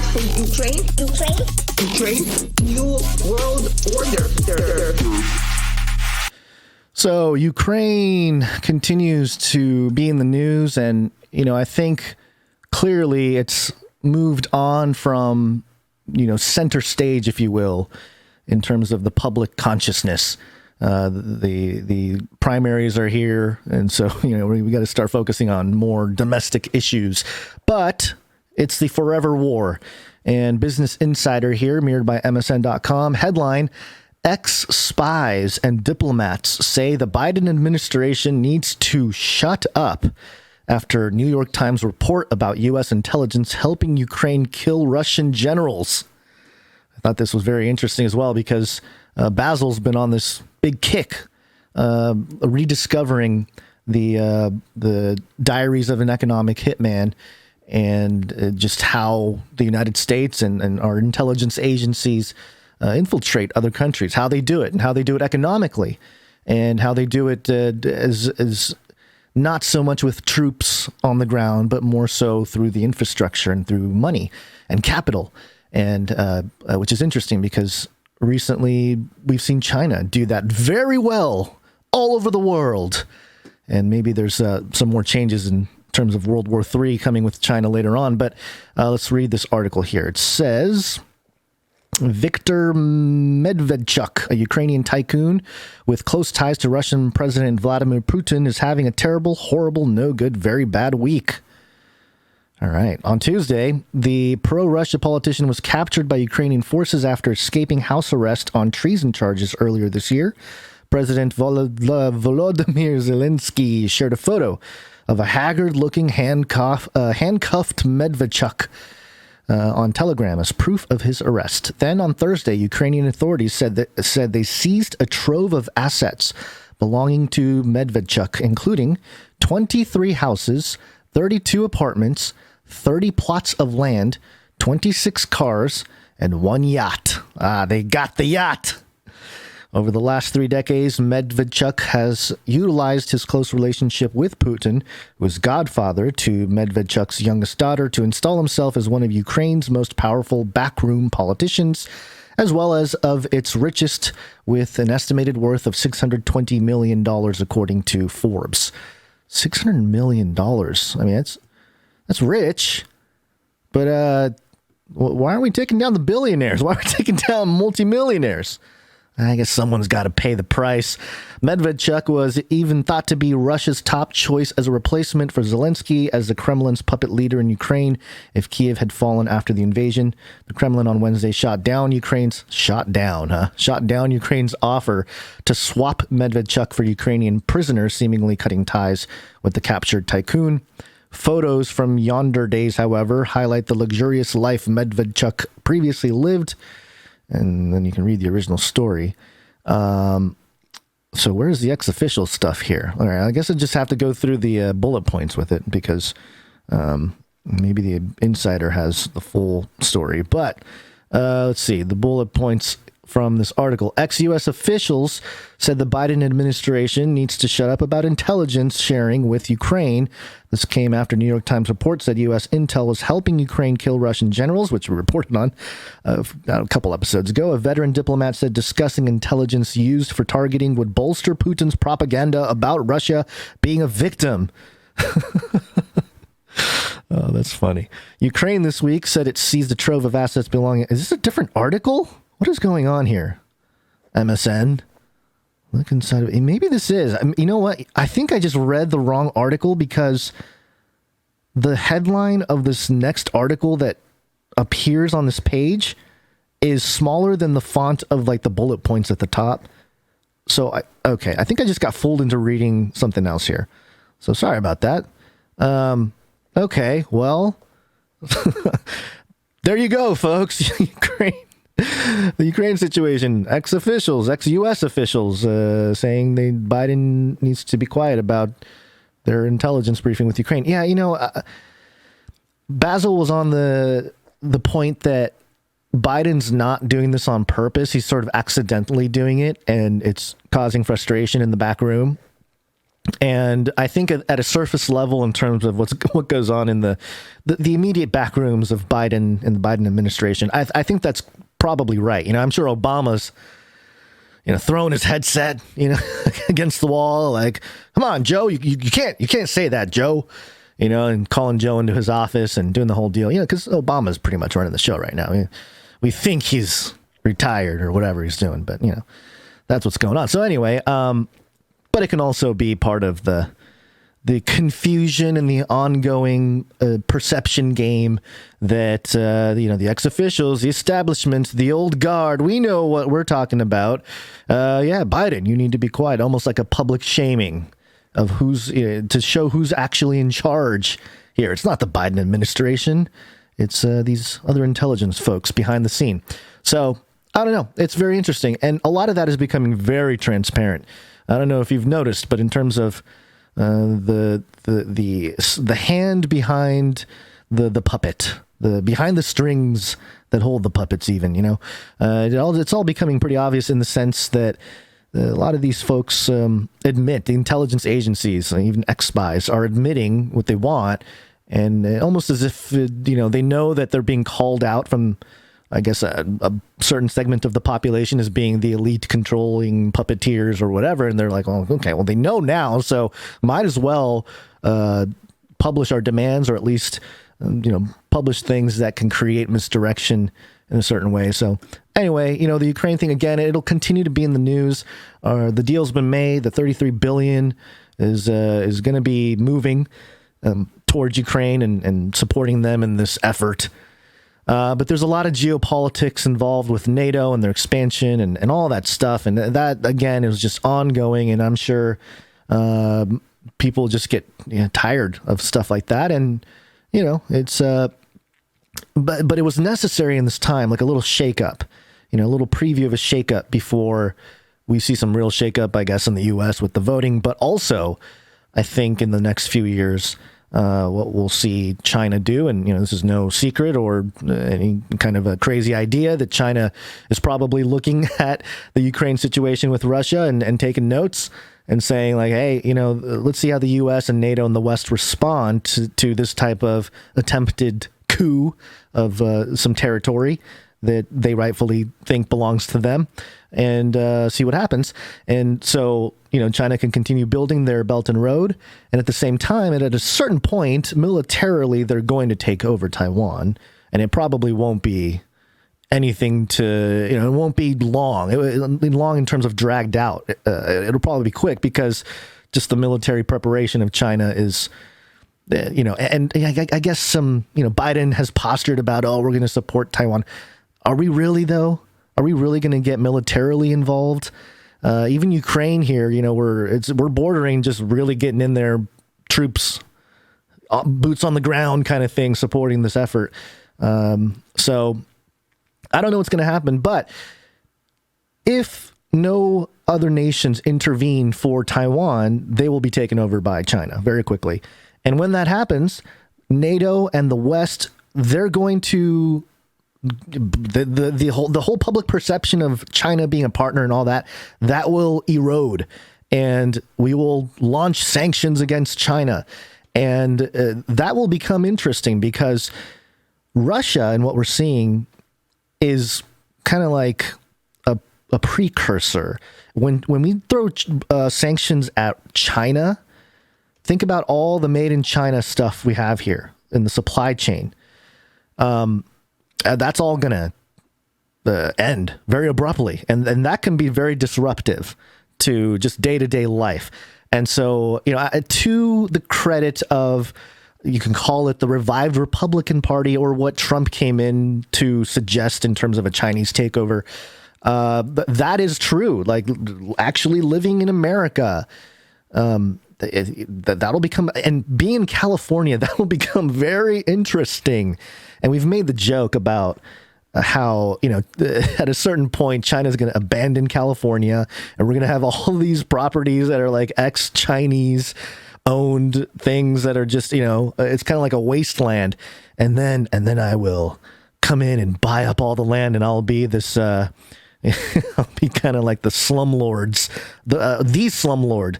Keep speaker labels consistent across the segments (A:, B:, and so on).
A: Ukraine, new world order.
B: So Ukraine continues to be in the news, and I think clearly it's moved on from center stage, if you will, in terms of the public consciousness. The primaries are here, and so we got to start focusing on more domestic issues. But it's the forever war. And Business Insider here, mirrored by MSN.com, headline: Ex-Spies and Diplomats say the Biden administration needs to shut up after New York Times report about U.S. intelligence helping Ukraine kill Russian generals. I thought this was very interesting as well because Basil's been on this big kick, rediscovering the diaries of an economic hitman and just how the United States and our intelligence agencies infiltrate other countries, how they do it, and how they do it economically, and how they do it as not so much with troops on the ground, but more so through the infrastructure and through money and capital, and which is interesting because recently we've seen China do that very well all over the world, and maybe there's some more changes in terms of World War III coming with China later on. But let's read this article here. It says, Viktor Medvedchuk, a Ukrainian tycoon with close ties to Russian President Vladimir Putin, is having a terrible, horrible, no good, very bad week. All right. On Tuesday, the pro-Russia politician was captured by Ukrainian forces after escaping house arrest on treason charges earlier this year. President Volodymyr Zelensky shared a photo of a haggard-looking handcuffed Medvedchuk on Telegram as proof of his arrest. Then on Thursday, Ukrainian authorities said they seized a trove of assets belonging to Medvedchuk, including 23 houses, 32 apartments, 30 plots of land, 26 cars, and one yacht. They got the yacht. Over the last 3 decades, Medvedchuk has utilized his close relationship with Putin, who is godfather to Medvedchuk's youngest daughter, to install himself as one of Ukraine's most powerful backroom politicians, as well as of its richest, with an estimated worth of $620 million, according to Forbes. $600 million. I mean, that's rich. But why aren't we taking down the billionaires? Why are we taking down multimillionaires? I guess someone's got to pay the price. Medvedchuk was even thought to be Russia's top choice as a replacement for Zelensky as the Kremlin's puppet leader in Ukraine if Kiev had fallen after the invasion. The Kremlin on Wednesday shot down Ukraine's offer to swap Medvedchuk for Ukrainian prisoners, seemingly cutting ties with the captured tycoon. Photos from yonder days, however, highlight the luxurious life Medvedchuk previously lived. And then you can read the original story. So where's the ex-official stuff here? All right, I guess I just have to go through the bullet points with it because maybe the insider has the full story. But let's see, the bullet points from this article. Ex-U.S. officials said the Biden administration needs to shut up about intelligence sharing with Ukraine. This came after New York Times reports that U.S. intel was helping Ukraine kill Russian generals, which we reported on a couple episodes ago. A veteran diplomat said discussing intelligence used for targeting would bolster Putin's propaganda about Russia being a victim. Oh, that's funny. Ukraine this week said it seized a trove of assets belonging... Is this a different article? What is going on here? MSN? Look inside of it. Maybe this is. You know what? I think I just read the wrong article because the headline of this next article that appears on this page is smaller than the font of like the bullet points at the top. So, I think I just got fooled into reading something else here. So sorry about that. Okay, well, there you go, folks. The Ukraine situation, ex-officials, ex-U.S. officials saying Biden needs to be quiet about their intelligence briefing with Ukraine. Yeah, Basil was on the point that Biden's not doing this on purpose. He's sort of accidentally doing it, and it's causing frustration in the back room. And I think at a surface level, in terms of what goes on in the immediate back rooms of Biden and the Biden administration, I think that's probably right. I'm sure Obama's throwing his headset against the wall, like, come on, Joe, you can't say that, Joe, and calling Joe into his office and doing the whole deal, because Obama's pretty much running the show right now. We think he's retired or whatever he's doing, but that's what's going on. So anyway, but it can also be part of the confusion and the ongoing perception game that the ex-officials, the establishment, the old guard, we know what we're talking about. Biden, you need to be quiet. Almost like a public shaming of who's to show who's actually in charge here. It's not the Biden administration. It's these other intelligence folks behind the scene. So I don't know. It's very interesting, and a lot of that is becoming very transparent. I don't know if you've noticed, but in terms of the hand behind the puppet, behind the strings that hold the puppets, even it's all becoming pretty obvious in the sense that a lot of these folks admit, the intelligence agencies, even Ex-Spies, are admitting what they want, and almost as if they know that they're being called out from, I guess, a certain segment of the population as being the elite controlling puppeteers or whatever. And they're like, oh, okay, well, they know now, so might as well publish our demands, or at least, publish things that can create misdirection in a certain way. So anyway, the Ukraine thing, again, it'll continue to be in the news. The deal's been made. The $33 billion is going to be moving towards Ukraine and supporting them in this effort. But there's a lot of geopolitics involved with NATO and their expansion and all that stuff. And that, again, is just ongoing. And I'm sure people just get tired of stuff like that. And, it's but it was necessary in this time, like a little shakeup, a little preview of a shakeup before we see some real shakeup, I guess, in the U.S. with the voting. But also, I think in the next few years, what we'll see China do, and this is no secret or any kind of a crazy idea, that China is probably looking at the Ukraine situation with Russia and taking notes and saying, like, hey, let's see how the U.S. and NATO and the West respond to this type of attempted coup of some territory that they rightfully think belongs to them, and see what happens. And so, China can continue building their Belt and Road, and at the same time, and at a certain point, militarily, they're going to take over Taiwan, and it probably won't be anything to, it won't be long. It'll be long in terms of dragged out. It'll probably be quick, because just the military preparation of China is, and I guess some, Biden has postured about, oh, we're going to support Taiwan. Are we really, though? Are we really going to get militarily involved? Even Ukraine here, we're bordering just really getting in there, troops, boots on the ground kind of thing, supporting this effort. So I don't know what's going to happen, but if no other nations intervene for Taiwan, they will be taken over by China very quickly. And when that happens, NATO and the West, they're going to, the whole public perception of China being a partner and all that will erode, and we will launch sanctions against China. And that will become interesting, because Russia, and what we're seeing, is kind of like a precursor. When we throw sanctions at China, think about all the made in China stuff we have here in the supply chain. That's all going to end very abruptly. And that can be very disruptive to just day-to-day life. And so, to the credit of, you can call it the revived Republican Party, or what Trump came in to suggest in terms of a Chinese takeover, that is true. Like, actually living in America, that'll become, and being in California, that'll become very interesting. And we've made the joke about how, at a certain point, China's going to abandon California, and we're going to have all these properties that are like ex-Chinese owned things that are just, it's kind of like a wasteland. And then I will come in and buy up all the land, and I'll be this, I'll be kind of like the slumlords, the slumlord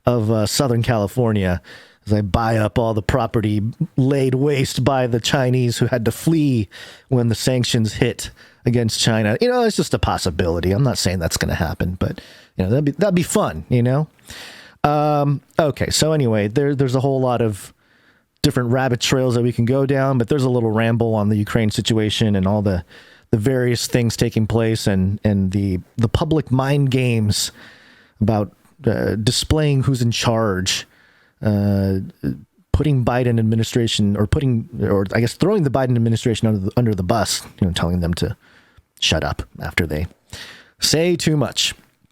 B: of Southern California as I buy up all the property laid waste by the Chinese who had to flee when the sanctions hit against China. It's just a possibility. I'm not saying that's going to happen, but that'd be fun. Okay, so anyway, there's a whole lot of different rabbit trails that we can go down, but there's a little ramble on the Ukraine situation and all the various things taking place and the public mind games about displaying who's in charge, putting Biden administration or I guess throwing the Biden administration under the bus, telling them to shut up after they say too much.